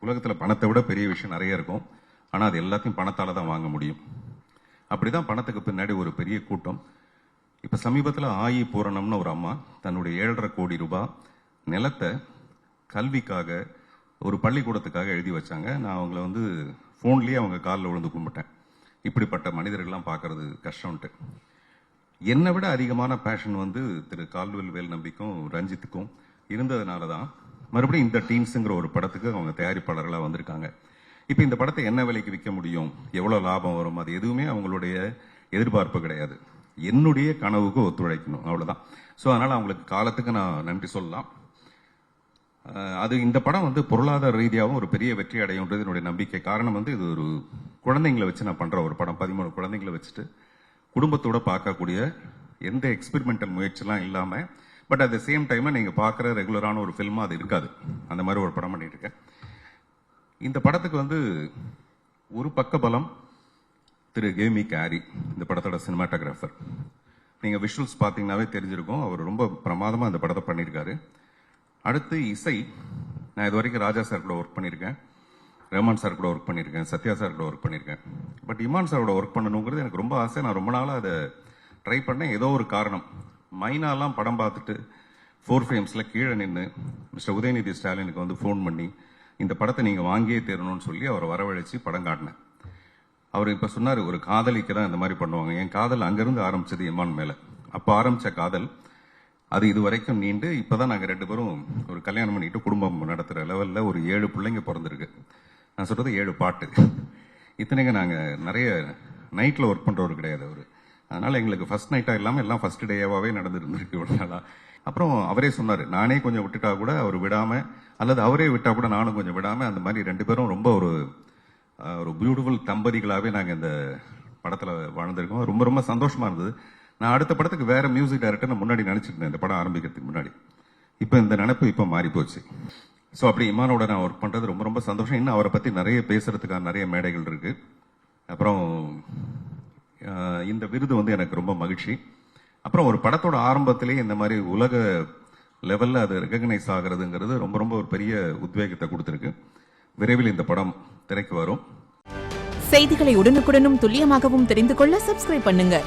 உலகத்தில் பணத்தை விட பெரிய விஷயம் நிறைய இருக்கும். ஆனால் அது எல்லாத்தையும் பணத்தால் தான் வாங்க முடியும். அப்படிதான் பணத்துக்கு பின்னாடி ஒரு பெரிய கூட்டம். இப்போ சமீபத்தில் ஆயி பூரணம்னு ஒரு அம்மா தன்னுடைய 7.5 கோடி ரூபாய் நிலத்தை கல்விக்காக ஒரு பள்ளிக்கூடத்துக்காக எழுதி வச்சாங்க. நான் அவங்கள ஃபோன்லேயே அவங்க காலில் விழுந்து கும்பிட்டேன். இப்படிப்பட்ட மனிதர்கள்லாம் பார்க்கறது கஷ்டம்ட்டு. என்னை விட அதிகமான பேஷன் திரு கால்டுவெல் வேல் நம்பிக்கும் ரஞ்சித்துக்கும் இருந்ததுனால தான் மறுபடியும் இந்த டீன்ஸுங்கிற ஒரு படத்துக்கு அவங்க தயாரிப்பாளர்களாக வந்திருக்காங்க. இப்போ இந்த படத்தை என்ன விலைக்கு விற்க முடியும், எவ்வளோ லாபம் வரும், அது எதுவுமே அவங்களுடைய எதிர்பார்ப்பு கிடையாது. என்னுடைய கனவுக்கு ஒத்துழைக்கணும், அவ்வளோதான். ஸோ அதனால் அவங்களுக்கு காலத்துக்கு நான் நன்றி சொல்லலாம். அது இந்த படம் பொருளாதார ரீதியாகவும் ஒரு பெரிய வெற்றி அடையுன்றது என்னுடைய நம்பிக்கை. காரணம் இது ஒரு குழந்தைங்களை வச்சு நான் பண்ணுற ஒரு படம். 13 குழந்தைங்களை வச்சுட்டு குடும்பத்தோட பார்க்கக்கூடிய எந்த எக்ஸ்பெரிமெண்டல் முயற்சிலாம் இல்லாமல், பட் அட் த சேம் டைமில் நீங்கள் பார்க்குற ரெகுலரான ஒரு ஃபில்மாக அது இருக்காது. அந்த மாதிரி ஒரு படம் பண்ணிட்டு இருக்கேன். இந்த படத்துக்கு ஒரு பக்க பலம் திரு கேமி கேரி, இந்த படத்தோட சினிமாட்டோகிராஃபர். நீங்கள் விஷுவல்ஸ் பார்த்தீங்கன்னாவே தெரிஞ்சிருக்கும், அவர் ரொம்ப பிரமாதமாக இந்த படத்தை பண்ணியிருக்காரு. அடுத்து இசை. நான் இது வரைக்கும் ராஜா சார் கூட ஒர்க் பண்ணியிருக்கேன், ரஹ்மான் சார் கூட ஒர்க் பண்ணியிருக்கேன், சத்யா சார் கூட ஒர்க் பண்ணியிருக்கேன். பட் இமான் சாரோட ஒர்க் பண்ணணுங்கிறது எனக்கு ரொம்ப ஆசை. நான் ரொம்ப நாளாக அதை ட்ரை பண்ணேன். ஏதோ ஒரு காரணம், மைனாலாம் படம் பார்த்துட்டு 4 ஃப்ரேம்ஸில் கீழே நின்று மிஸ்டர் உதயநிதி ஸ்டாலினுக்கு ஃபோன் பண்ணி இந்த படத்தை நீங்கள் வாங்கியே தரணும்னு சொல்லி அவரை வரவழைச்சி படம் காட்டினேன். அவர் இப்போ சொன்னார், ஒரு காதலிக்கு தான் இந்த மாதிரி பண்ணுவாங்க. என் காதல் அங்கேருந்து ஆரம்பிச்சது இமான் மேலே. அப்போ ஆரம்பித்த காதல் அது இது வரைக்கும் நீண்டு இப்போ தான் நாங்கள் 2 பேரும் ஒரு கல்யாணம் பண்ணிட்டு குடும்பம் நடத்துகிற லெவலில் ஒரு 7 பிள்ளைங்க பிறந்திருக்கு. நான் சொல்கிறது 7 பாட்டு. இத்தனைங்க நாங்கள் நிறைய நைட்டில் ஒர்க் பண்ணுறவர் கிடையாது அவர். அதனால் எங்களுக்கு ஃபர்ஸ்ட் நைட்டாக இல்லாமல் எல்லாம் ஃபர்ஸ்ட் டேவாகவே நடந்துருந்துருக்கு இவ்வளோ நாளாக. அப்புறம் அவரே சொன்னார், நானே கொஞ்சம் விட்டுட்டா கூட அவர் விடாமல், அல்லது அவரே விட்டால் கூட நானும் கொஞ்சம் விடாமல், அந்த மாதிரி 2 பேரும் ரொம்ப ஒரு பியூட்டிஃபுல் தம்பதிகளாகவே நாங்கள் இந்த படத்தில் வாழ்ந்திருக்கோம். ரொம்ப ரொம்ப சந்தோஷமாக இருந்தது. நான் அடுத்த படத்துக்கு வேற மியூசிக் டைரக்டர் நான் முன்னாடி நினச்சிருந்தேன், இந்த படம் ஆரம்பிக்கிறதுக்கு முன்னாடி. இப்போ இந்த நினைப்பு இப்போ மாறி போச்சு. ஸோ அப்படி இமானோட நான் ஒர்க் பண்ணுறது ரொம்ப ரொம்ப சந்தோஷம். இன்னும் அவரை பற்றி நிறைய பேசுறதுக்கான நிறைய மேடைகள் இருக்கு. அப்புறம் இந்த விருது எனக்கு ரொம்ப மகிழ்ச்சி. அப்புறம் ஒரு படத்தோட ஆரம்பத்திலேயே இந்த மாதிரி உலக லெவலில் அது ரெகக்னைஸ் ஆகிறதுங்கிறது ரொம்ப ரொம்ப ஒரு பெரிய உத்வேகத்தை கொடுத்துருக்கு. விரைவில் இந்த படம் திரைக்கு வரும். செய்திகளை உடனுக்குடனும் துல்லியமாகவும் தெரிந்து கொள்ள சப்ஸ்கிரைப் பண்ணுங்க.